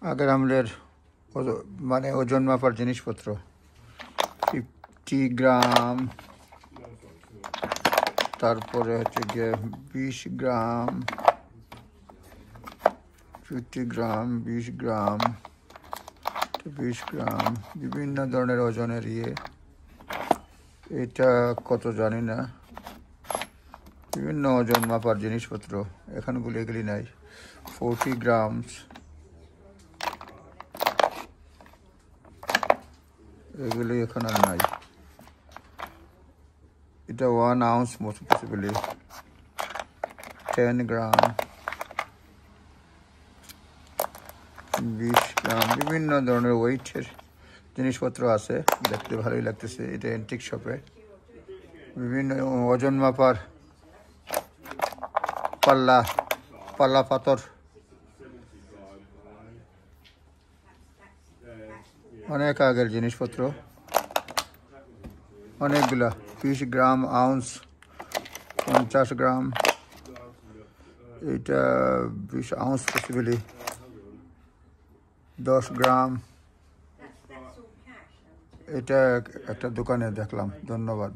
আগের আমলের মানে ওজন মাপার জিনিসপত্র 50 গ্রাম, তারপরে হচ্ছে গিয়ে 20 গ্রাম, 50 গ্রাম, 20 গ্রাম, 20 গ্রাম, বিভিন্ন ধরনের ওজনের এটা কত জানি না, বিভিন্ন ওজন মাপার জিনিসপত্র এখানগুলি এগুলি নাই। 40 গ্রামস, এগুলি এখন আর নাই। এটা 1 ounce most possibly, 10 গ্রাম, 20 গ্রাম, বিভিন্ন ধরনের ওয়েটের জিনিসপত্র আছে, দেখতে ভালোই লাগতেছে। এটা অ্যান্টিক শপে বিভিন্ন ওজন মাপার পাল্লা পাথর, অনেক আগের জিনিসপত্র, অনেকগুলা। 20 গ্রাম, আউন্স 50 গ্রাম, এটা 20 আউন্স পসিবলি, 10 গ্রাম। এটা একটা দোকানে দেখলাম। ধন্যবাদ।